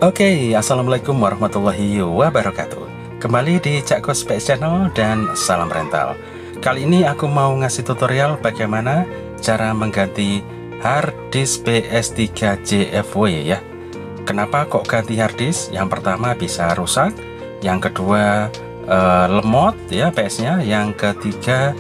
Oke, Assalamualaikum warahmatullahi wabarakatuh. Kembali di Cak Kos PS Channel dan salam rental. Kali ini aku mau ngasih tutorial bagaimana cara mengganti harddisk PS3 JFW ya. Kenapa kok ganti harddisk? Yang pertama bisa rusak, yang kedua lemot ya PS-nya, yang ketiga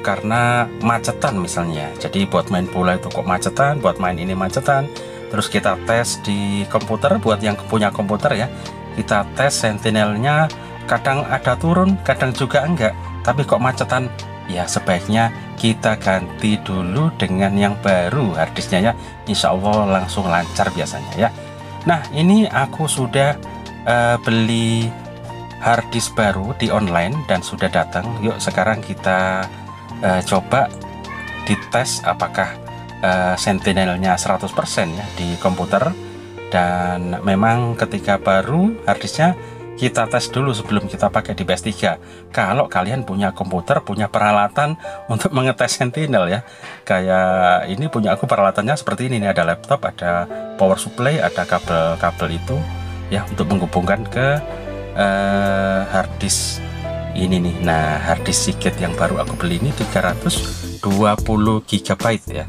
karena macetan misalnya. Jadi buat main bola itu kok macetan, buat main ini macetan. Terus kita tes di komputer, buat yang punya komputer ya, kita tes sentinelnya, kadang ada turun, kadang juga enggak, tapi kok macetan. Ya sebaiknya kita ganti dulu dengan yang baru harddisknya ya, insya Allah langsung lancar biasanya ya. Nah ini aku sudah beli harddisk baru di online dan sudah datang. Yuk sekarang kita coba dites apakah sentinelnya 100% ya di komputer. Dan memang ketika baru harddisknya kita tes dulu sebelum kita pakai di PS3. Kalau kalian punya komputer, punya peralatan untuk mengetes sentinel ya, kayak ini punya aku peralatannya seperti ini. Ada laptop, ada power supply, ada kabel-kabel itu ya untuk menghubungkan ke harddisk ini nih. Nah harddisk Seagate yang baru aku beli ini 320 GB ya.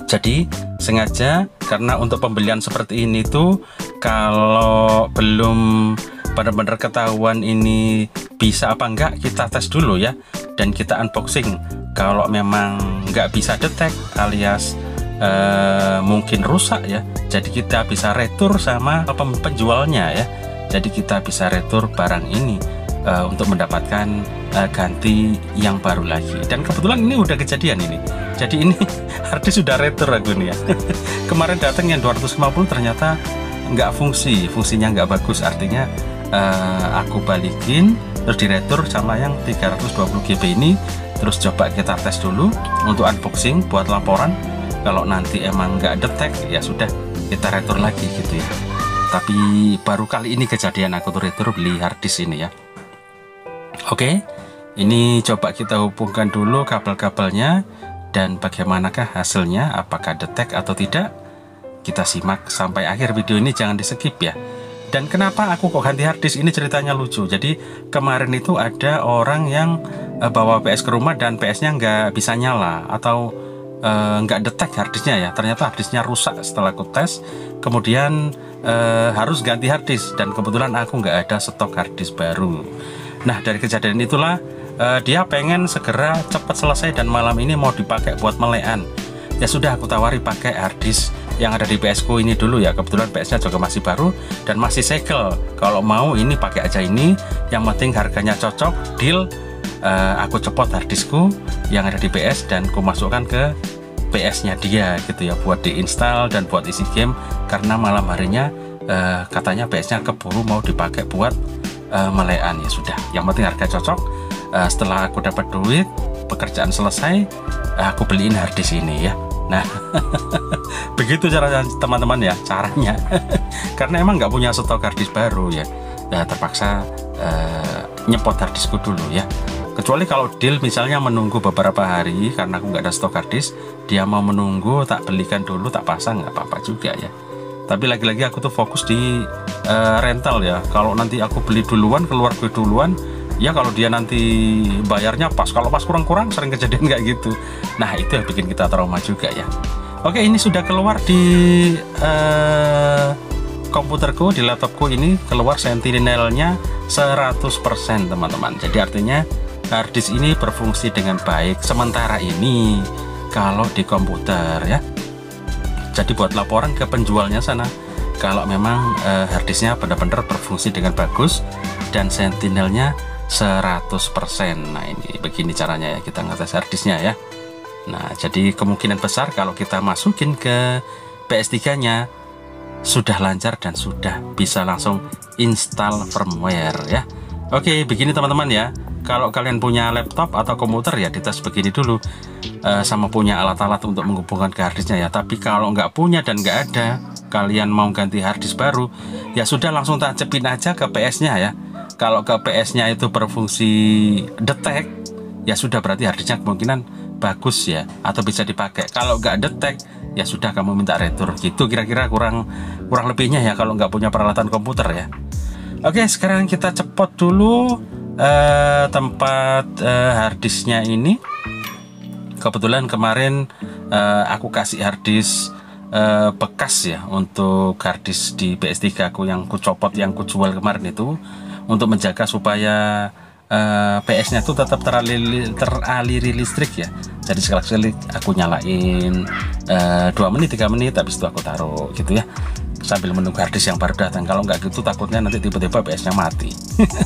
Jadi sengaja karena untuk pembelian seperti ini tuh, kalau belum benar-benar ketahuan ini bisa apa enggak, kita tes dulu ya, dan kita unboxing. Kalau memang nggak bisa detect alias mungkin rusak ya, jadi kita bisa retur sama penjualnya ya. Jadi kita bisa retur barang ini untuk mendapatkan ganti yang baru lagi. Dan kebetulan ini udah kejadian ini. Jadi ini harddisk sudah retur aku nih ya. Kemarin datang yang 250 ternyata nggak fungsinya nggak bagus. Artinya aku balikin terus diretur sama yang 320 GB ini. Terus coba kita tes dulu untuk unboxing buat laporan. Kalau nanti emang nggak detect ya sudah kita retur lagi gitu ya. Tapi baru kali ini kejadian aku tuh retur beli harddisk ini ya. Oke, ini coba kita hubungkan dulu kabel-kabelnya. Dan bagaimanakah hasilnya, apakah detect atau tidak, kita simak sampai akhir video ini, jangan di skip ya. Dan kenapa aku kok ganti harddisk, ini ceritanya lucu. Jadi kemarin itu ada orang yang bawa PS ke rumah dan PS-nya nggak bisa nyala atau nggak detect harddisknya ya. Ternyata harddisknya rusak setelah aku tes, kemudian harus ganti harddisk. Dan kebetulan aku nggak ada stok harddisk baru. Nah dari kejadian itulah dia pengen segera cepat selesai dan malam ini mau dipakai buat melekan. Ya sudah aku tawari pakai harddisk yang ada di PS ku ini dulu ya. Kebetulan PS-nya juga masih baru dan masih segel. Kalau mau ini pakai aja ini, yang penting harganya cocok, deal. Aku copot harddiskku yang ada di PS dan ku masukkan ke PS-nya dia gitu ya, buat diinstal dan buat isi game. Karena malam harinya katanya PS-nya keburu mau dipakai buat melekan. Ya sudah, yang penting harga cocok. Setelah aku dapat duit, pekerjaan selesai, aku beliin harddisk ini ya. Nah begitu cara teman-teman ya, caranya. Karena emang nggak punya stok harddisk baru ya, terpaksa nyepot harddiskku dulu ya. Kecuali kalau deal misalnya menunggu beberapa hari karena aku nggak ada stok harddisk, dia mau menunggu tak belikan dulu, tak pasang, nggak apa-apa juga ya. Tapi lagi-lagi aku tuh fokus di rental ya. Kalau nanti aku beli duluan, keluar gue duluan ya, kalau dia nanti bayarnya pas, kalau pas kurang-kurang, sering kejadian kayak gitu. Nah itu yang bikin kita trauma juga ya. Oke, ini sudah keluar di komputerku, di laptopku ini keluar sentinelnya 100% teman-teman. Jadi artinya harddisk ini berfungsi dengan baik sementara ini kalau di komputer ya. Jadi buat laporan ke penjualnya sana, kalau memang harddisknya benar-benar berfungsi dengan bagus dan sentinelnya 100%. Nah ini begini caranya ya, kita ngetes harddisknya ya. Nah jadi kemungkinan besar kalau kita masukin ke PS3 nya sudah lancar dan sudah bisa langsung install firmware ya. Oke begini teman-teman ya. Kalau kalian punya laptop atau komputer ya dites begini dulu, sama punya alat-alat untuk menghubungkan ke harddisknya ya. Tapi kalau nggak punya dan nggak ada, kalian mau ganti harddisk baru, ya sudah langsung tancapin aja ke PS-nya ya. Kalau ke PS-nya itu berfungsi detect, ya sudah berarti harddisknya kemungkinan bagus ya, atau bisa dipakai. Kalau nggak detect ya sudah, kamu minta retur gitu, kira-kira kurang lebihnya ya kalau nggak punya peralatan komputer ya. Oke, sekarang kita cepot dulu tempat harddisknya ini. Kebetulan kemarin aku kasih harddisk bekas ya untuk harddisk di PS3 aku yang ku copot, yang ku jual kemarin itu, untuk menjaga supaya PS-nya tuh tetap teraliri listrik ya. Jadi sekali-sekali aku nyalain 2 menit 3 menit, habis itu aku taruh gitu ya, sambil menunggu harddisk yang baru datang. Kalau nggak gitu takutnya nanti tiba-tiba PS-nya mati.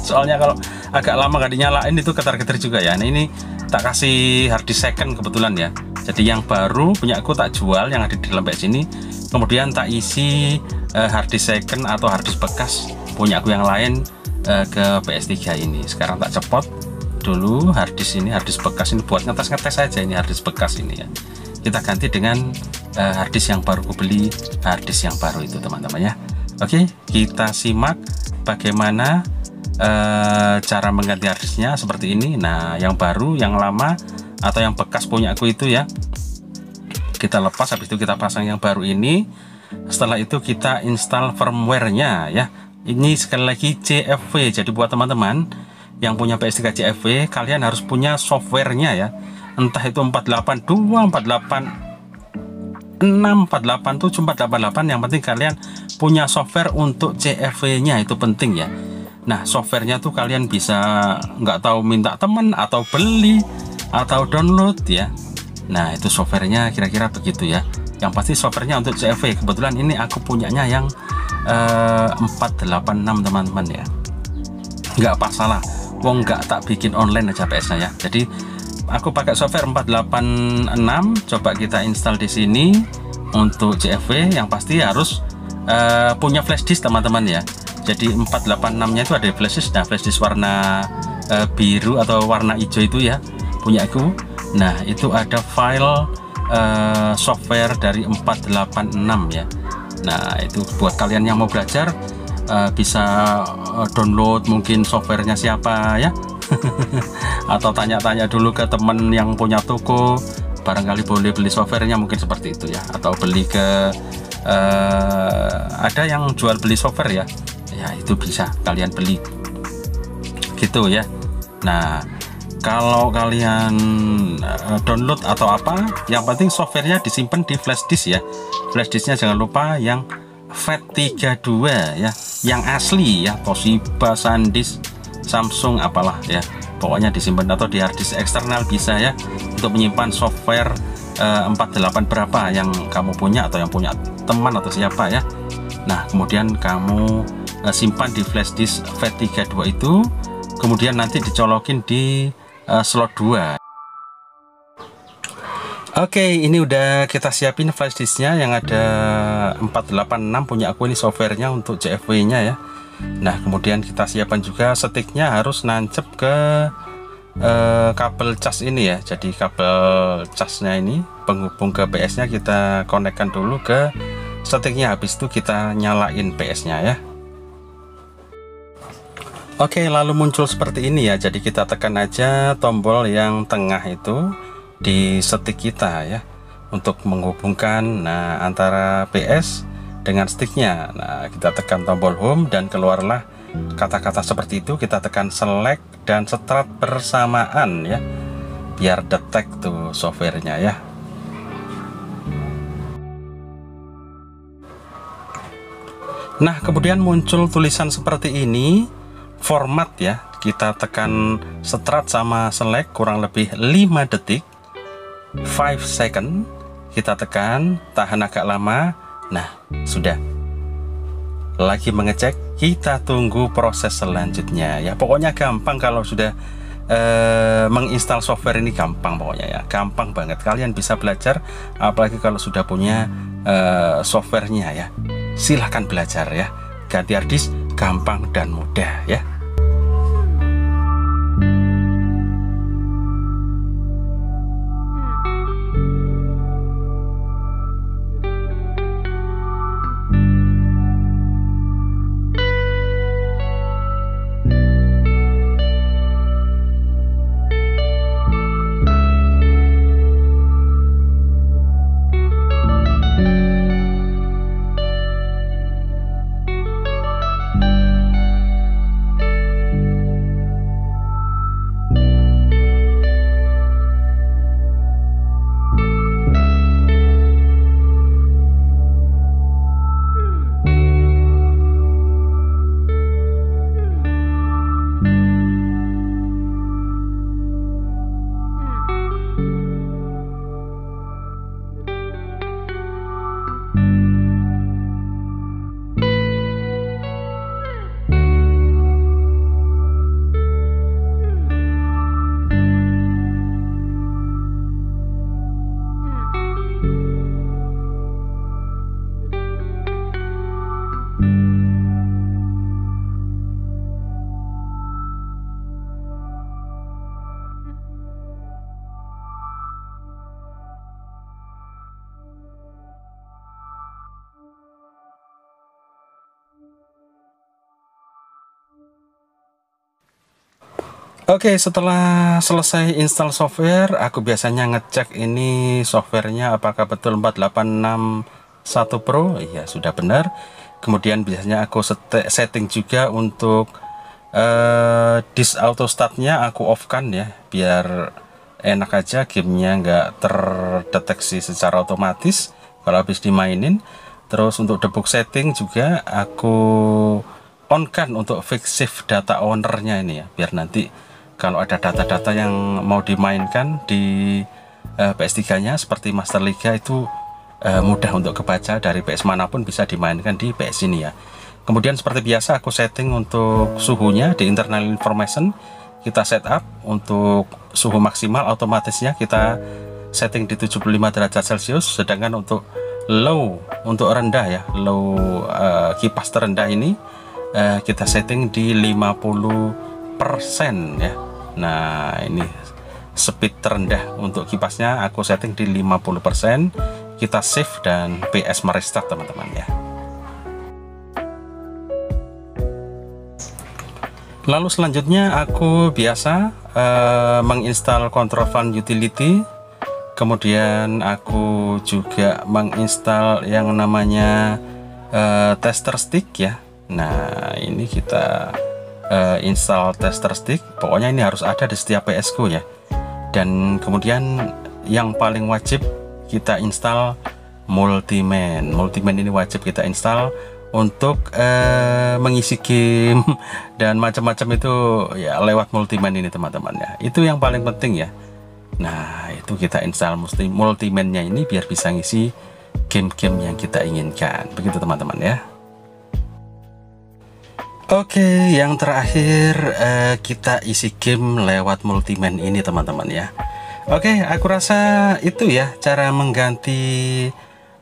Soalnya kalau agak lama nggak dinyalain itu ketar-ketir juga ya. Nah, ini tak kasih harddisk second kebetulan ya. Jadi yang baru punya aku tak jual yang ada di dalam PS ini, kemudian tak isi harddisk second atau harddisk bekas punya aku yang lain ke PS3 ini. Sekarang tak cepot dulu harddisk ini, harddisk bekas ini buat ngetes saja. Ini harddisk bekas ini ya, kita ganti dengan harddisk yang baru ku beli, harddisk yang baru itu teman-teman ya. Oke, kita simak bagaimana cara mengganti harddisknya seperti ini. Nah, yang baru, yang lama atau yang bekas punya aku itu ya, kita lepas, habis itu kita pasang yang baru ini. Setelah itu kita install firmware-nya ya. Ini sekali lagi CFW. Jadi buat teman-teman yang punya PS3 CFW, kalian harus punya software-nya ya. Entah itu 482, 486, 487, 488, yang penting kalian punya software untuk CFW-nya, itu penting ya. Nah, software-nya tuh kalian bisa nggak tahu minta teman atau beli atau download ya. Nah, itu software-nya kira-kira begitu ya. Yang pasti software-nya untuk CFW. Kebetulan ini aku punyanya yang 486 teman-teman ya. Nggak apa salah, wong nggak tak bikin online aja PS-nya ya. Jadi aku pakai software 486. Coba kita install di sini untuk CFW. Yang pasti harus punya flash disk teman-teman ya. Jadi 486-nya itu ada flash disk. Nah, flash disk warna biru atau warna hijau itu ya, punya aku. Nah, itu ada file software dari 486 ya. Nah, itu buat kalian yang mau belajar bisa download mungkin softwarenya siapa ya. Atau tanya-tanya dulu ke temen yang punya toko, barangkali boleh beli softwarenya, mungkin seperti itu ya. Atau beli ke ada yang jual beli software ya, ya itu bisa kalian beli gitu ya. Nah, kalau kalian download atau apa, yang penting softwarenya disimpan di flash disk ya. Flash disknya jangan lupa yang FAT32 ya, yang asli ya, Toshiba, SanDisk, Samsung apalah ya, pokoknya disimpan, atau di hard disk eksternal bisa ya, untuk menyimpan software 48 berapa yang kamu punya atau yang punya teman atau siapa ya. Nah, kemudian kamu simpan di flash disk FAT32 itu, kemudian nanti dicolokin di slot 2. Oke, ini udah kita siapin flash disknya yang ada 486 punya aku ini, softwarenya untuk CFW nya ya. Nah, kemudian kita siapkan juga sticknya, harus nancep ke kabel cas ini ya. Jadi kabel casnya ini penghubung ke PS nya kita konekkan dulu ke sticknya, habis itu kita nyalain PS nya ya. Oke, lalu muncul seperti ini ya. Jadi kita tekan aja tombol yang tengah itu di stick kita ya, untuk menghubungkan antara PS dengan sticknya. Nah, kita tekan tombol home dan keluarlah kata-kata seperti itu. Kita tekan select dan start bersamaan ya, biar detect tuh softwarenya ya. Nah, kemudian muncul tulisan seperti ini, format ya. Kita tekan start sama select kurang lebih 5 detik, 5 second, kita tekan, tahan agak lama. Nah, sudah. Lagi mengecek, kita tunggu proses selanjutnya ya. Pokoknya gampang kalau sudah menginstal software ini, gampang pokoknya ya, gampang banget. Kalian bisa belajar, apalagi kalau sudah punya softwarenya ya. Silahkan belajar ya. Ganti hard disk gampang dan mudah ya. Oke, setelah selesai install software, aku biasanya ngecek ini softwarenya apakah betul 4861 Pro. Iya, sudah benar. Kemudian biasanya aku setting juga untuk disk auto startnya aku off kan ya, biar enak aja gamenya nggak terdeteksi secara otomatis kalau habis dimainin. Terus untuk debug setting juga aku on kan untuk fix shift data ownernya ini ya, biar nanti kalau ada data-data yang mau dimainkan di PS3 nya seperti Master Liga itu mudah untuk kebaca dari PS manapun, bisa dimainkan di PS ini ya. Kemudian seperti biasa aku setting untuk suhunya di internal information, kita setup untuk suhu maksimal otomatisnya kita setting di 75 derajat Celcius, sedangkan untuk low, untuk rendah ya, low kipas terendah ini kita setting di 50% ya. Nah, ini speed terendah untuk kipasnya aku setting di 50%. Kita save dan PS merestart teman-teman ya. Lalu selanjutnya aku biasa menginstal Control Fan Utility. Kemudian aku juga menginstal yang namanya tester stick ya. Nah, ini kita install tester stick. Pokoknya ini harus ada di setiap PS ku ya. Dan kemudian yang paling wajib kita install Multiman. Multiman ini wajib kita install untuk mengisi game dan macam-macam itu ya lewat Multiman ini teman-teman ya. Itu yang paling penting ya. Nah, itu kita install Multiman-nya ini biar bisa ngisi game-game yang kita inginkan. Begitu teman-teman ya. Oke, yang terakhir kita isi game lewat Multiman ini teman-teman ya. Oke, aku rasa itu ya cara mengganti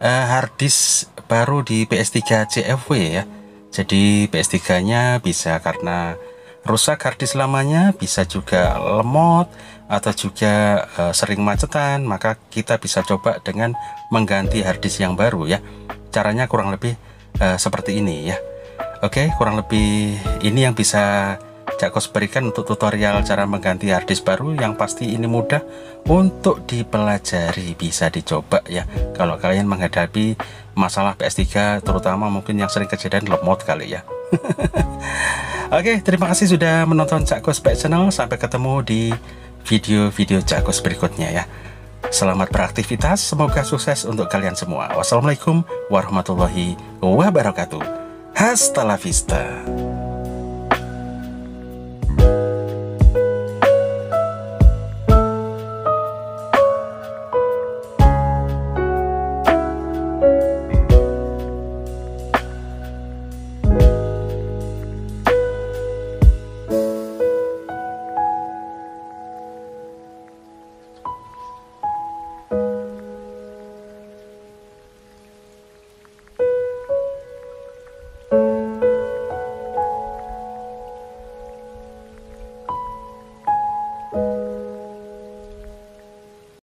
harddisk baru di PS3 CFW ya. Jadi PS3 nya bisa karena rusak harddisk lamanya, bisa juga lemot atau juga sering macetan, maka kita bisa coba dengan mengganti harddisk yang baru ya. Caranya kurang lebih seperti ini ya. Oke, kurang lebih ini yang bisa Cak Kos berikan untuk tutorial cara mengganti harddisk baru. Yang pasti ini mudah untuk dipelajari, bisa dicoba ya kalau kalian menghadapi masalah PS3, terutama mungkin yang sering kejadian lemot kali ya. Oke, terima kasih sudah menonton Cak Kos PS Channel. Sampai ketemu di video-video Cak Kos berikutnya ya. Selamat beraktivitas, semoga sukses untuk kalian semua. Wassalamualaikum warahmatullahi wabarakatuh. Hasta la vista.